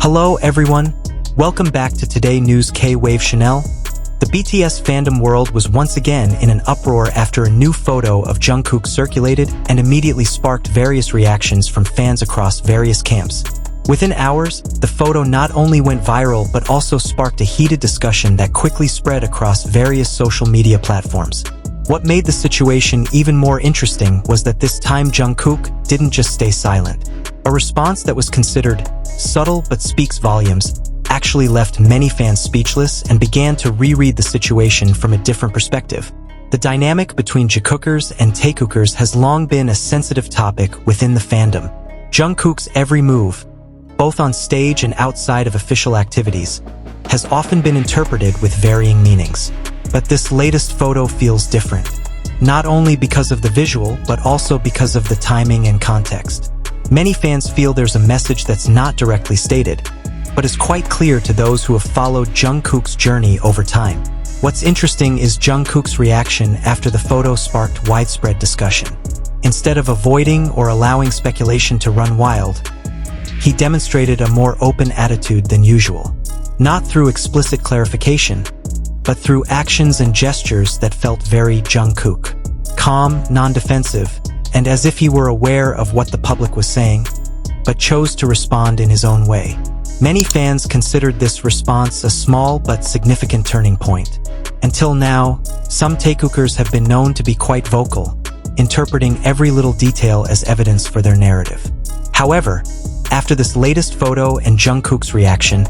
Hello everyone, welcome back to Today News K-Wave Chanel. The BTS fandom world was once again in an uproar after a new photo of Jungkook circulated and immediately sparked various reactions from fans across various camps. Within hours, the photo not only went viral but also sparked a heated discussion that quickly spread across various social media platforms. What made the situation even more interesting was that this time Jungkook didn't just stay silent. A response that was considered subtle but speaks volumes actually left many fans speechless and began to reread the situation from a different perspective. The dynamic between Jikookers and TAEKOOKERS has long been a sensitive topic within the fandom. Jungkook's every move, both on stage and outside of official activities, has often been interpreted with varying meanings. But this latest photo feels different, not only because of the visual, but also because of the timing and context. Many fans feel there's a message that's not directly stated, but is quite clear to those who have followed Jungkook's journey over time. What's interesting is Jungkook's reaction after the photo sparked widespread discussion. Instead of avoiding or allowing speculation to run wild, he demonstrated a more open attitude than usual. Not through explicit clarification, but through actions and gestures that felt very Jungkook. Calm, non-defensive, and as if he were aware of what the public was saying, but chose to respond in his own way. Many fans considered this response a small but significant turning point. Until now, some TAEKOOKERS have been known to be quite vocal, interpreting every little detail as evidence for their narrative. However, after this latest photo and Jungkook's reaction,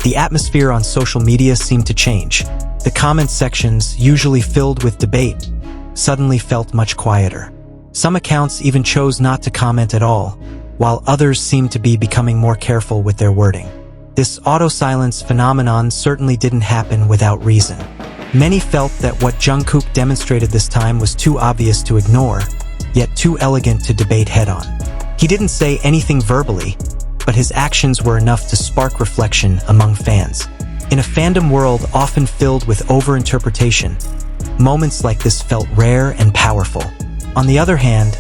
the atmosphere on social media seemed to change. The comment sections, usually filled with debate, suddenly felt much quieter. Some accounts even chose not to comment at all, while others seemed to be becoming more careful with their wording. This auto-silence phenomenon certainly didn't happen without reason. Many felt that what Jungkook demonstrated this time was too obvious to ignore, yet too elegant to debate head-on. He didn't say anything verbally, but his actions were enough to spark reflection among fans. In a fandom world often filled with over-interpretation, moments like this felt rare and powerful. On the other hand,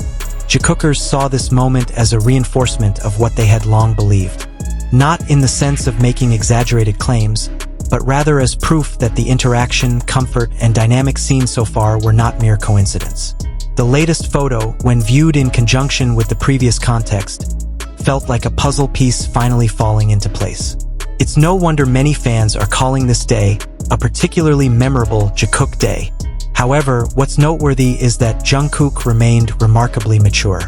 Jikookers saw this moment as a reinforcement of what they had long believed. Not in the sense of making exaggerated claims, but rather as proof that the interaction, comfort, and dynamic seen so far were not mere coincidence. The latest photo, when viewed in conjunction with the previous context, felt like a puzzle piece finally falling into place. It's no wonder many fans are calling this day a particularly memorable Jikook day. However, what's noteworthy is that Jungkook remained remarkably mature.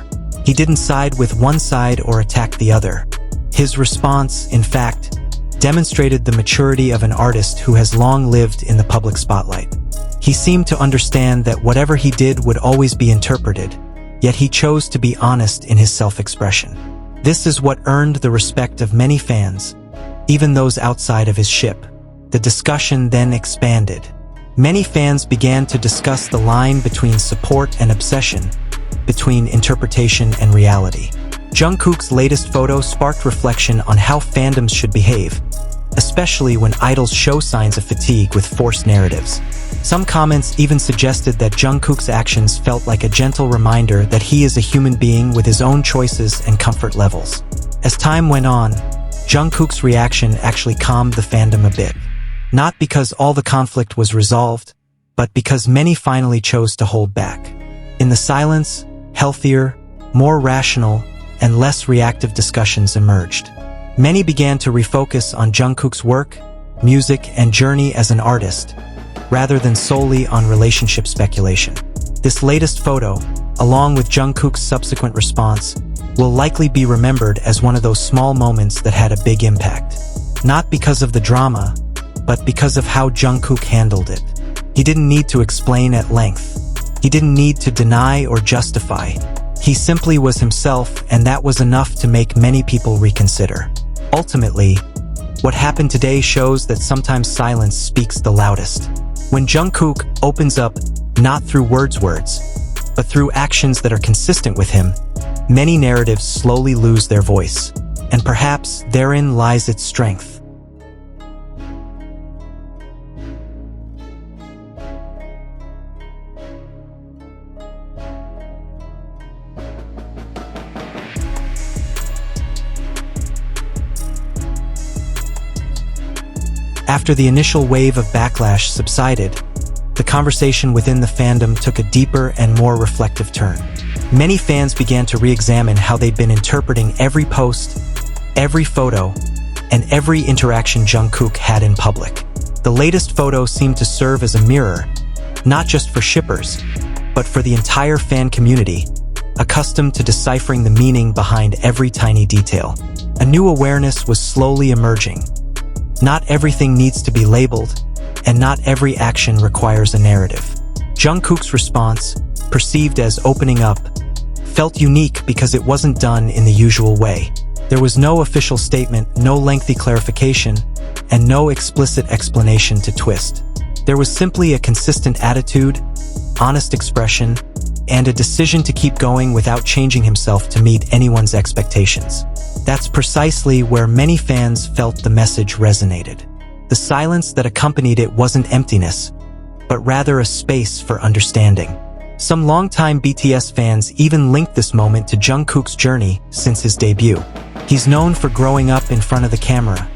He didn't side with one side or attack the other. His response, in fact, demonstrated the maturity of an artist who has long lived in the public spotlight. He seemed to understand that whatever he did would always be interpreted, yet he chose to be honest in his self-expression. This is what earned the respect of many fans, even those outside of his ship. The discussion then expanded. Many fans began to discuss the line between support and obsession, between interpretation and reality. Jungkook's latest photo sparked reflection on how fandoms should behave, especially when idols show signs of fatigue with forced narratives. Some comments even suggested that Jungkook's actions felt like a gentle reminder that he is a human being with his own choices and comfort levels. As time went on, Jungkook's reaction actually calmed the fandom a bit. Not because all the conflict was resolved, but because many finally chose to hold back. In the silence, healthier, more rational, and less reactive discussions emerged. Many began to refocus on Jungkook's work, music, and journey as an artist, rather than solely on relationship speculation. This latest photo, along with Jungkook's subsequent response, will likely be remembered as one of those small moments that had a big impact. Not because of the drama, but because of how Jungkook handled it. He didn't need to explain at length. He didn't need to deny or justify. He simply was himself, and that was enough to make many people reconsider. Ultimately, what happened today shows that sometimes silence speaks the loudest. When Jungkook opens up, not through words, but through actions that are consistent with him, many narratives slowly lose their voice. And perhaps therein lies its strength. After the initial wave of backlash subsided, the conversation within the fandom took a deeper and more reflective turn. Many fans began to re-examine how they'd been interpreting every post, every photo, and every interaction Jungkook had in public. The latest photo seemed to serve as a mirror, not just for shippers, but for the entire fan community, accustomed to deciphering the meaning behind every tiny detail. A new awareness was slowly emerging. Not everything needs to be labeled, and not every action requires a narrative. Jungkook's response, perceived as opening up, felt unique because it wasn't done in the usual way. There was no official statement, no lengthy clarification, and no explicit explanation to twist. There was simply a consistent attitude, honest expression, and a decision to keep going without changing himself to meet anyone's expectations. That's precisely where many fans felt the message resonated. The silence that accompanied it wasn't emptiness, but rather a space for understanding. Some longtime BTS fans even linked this moment to Jungkook's journey since his debut. He's known for growing up in front of the camera,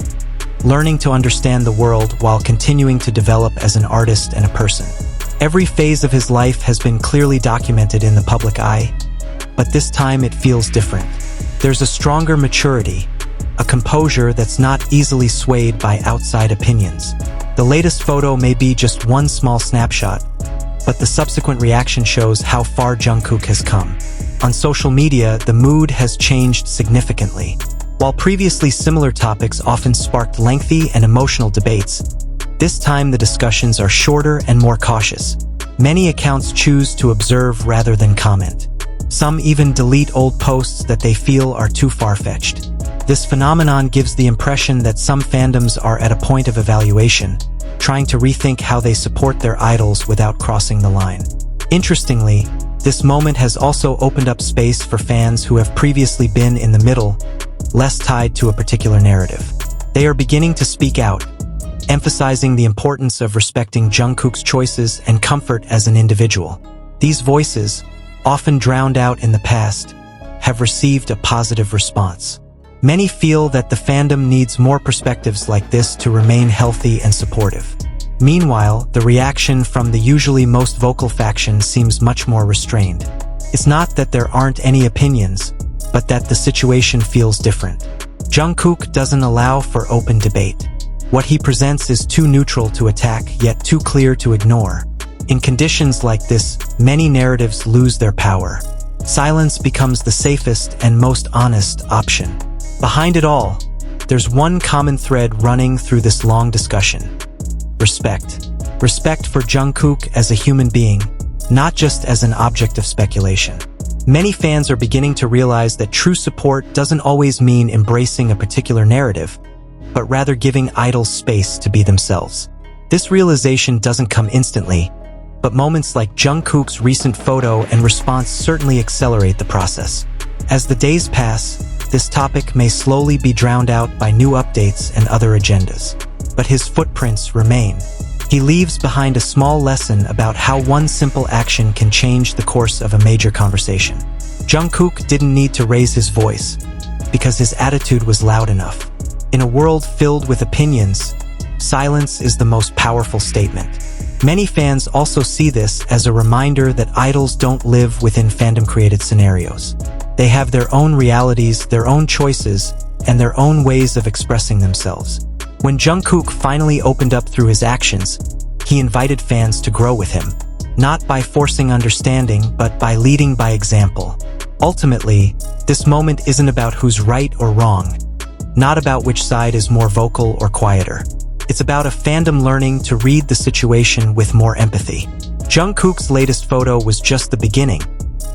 learning to understand the world while continuing to develop as an artist and a person. Every phase of his life has been clearly documented in the public eye, but this time it feels different. There's a stronger maturity, a composure that's not easily swayed by outside opinions. The latest photo may be just one small snapshot, but the subsequent reaction shows how far Jungkook has come. On social media, the mood has changed significantly. While previously similar topics often sparked lengthy and emotional debates, this time the discussions are shorter and more cautious. Many accounts choose to observe rather than comment. Some even delete old posts that they feel are too far-fetched. This phenomenon gives the impression that some fandoms are at a point of evaluation, trying to rethink how they support their idols without crossing the line. Interestingly, this moment has also opened up space for fans who have previously been in the middle, less tied to a particular narrative. They are beginning to speak out, emphasizing the importance of respecting Jungkook's choices and comfort as an individual. These voices, often drowned out in the past, have received a positive response. Many feel that the fandom needs more perspectives like this to remain healthy and supportive. Meanwhile, the reaction from the usually most vocal faction seems much more restrained. It's not that there aren't any opinions, but that the situation feels different. Jungkook doesn't allow for open debate. What he presents is too neutral to attack, yet too clear to ignore. In conditions like this, many narratives lose their power. Silence becomes the safest and most honest option. Behind it all, there's one common thread running through this long discussion. Respect. Respect for Jungkook as a human being, not just as an object of speculation. Many fans are beginning to realize that true support doesn't always mean embracing a particular narrative, but rather giving idols space to be themselves. This realization doesn't come instantly, but moments like Jungkook's recent photo and response certainly accelerate the process. As the days pass, this topic may slowly be drowned out by new updates and other agendas. But his footprints remain. He leaves behind a small lesson about how one simple action can change the course of a major conversation. Jungkook didn't need to raise his voice, because his attitude was loud enough. In a world filled with opinions, silence is the most powerful statement. Many fans also see this as a reminder that idols don't live within fandom-created scenarios. They have their own realities, their own choices, and their own ways of expressing themselves. When Jungkook finally opened up through his actions, he invited fans to grow with him, not by forcing understanding, but by leading by example. Ultimately, this moment isn't about who's right or wrong, not about which side is more vocal or quieter. It's about a fandom learning to read the situation with more empathy. Jungkook's latest photo was just the beginning,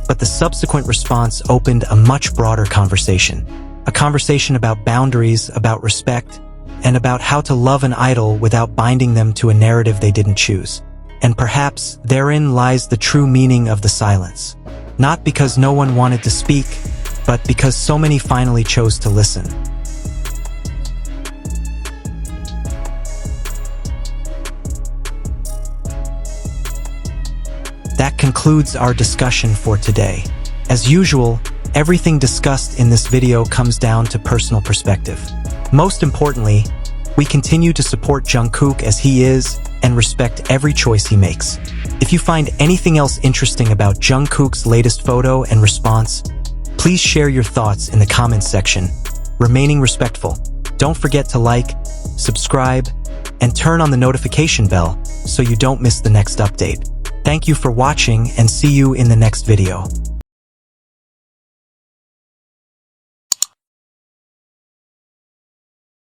but the subsequent response opened a much broader conversation. A conversation about boundaries, about respect, and about how to love an idol without binding them to a narrative they didn't choose. And perhaps therein lies the true meaning of the silence. Not because no one wanted to speak, but because so many finally chose to listen. That concludes our discussion for today. As usual, everything discussed in this video comes down to personal perspective. Most importantly, We continue to support Jungkook as he is and respect every choice he makes. If you find anything else interesting about Jungkook's latest photo and response, please share your thoughts in the comments section. Remaining respectful, don't forget to like, subscribe, and turn on the notification bell so you don't miss the next update. Thank you for watching and see you in the next video.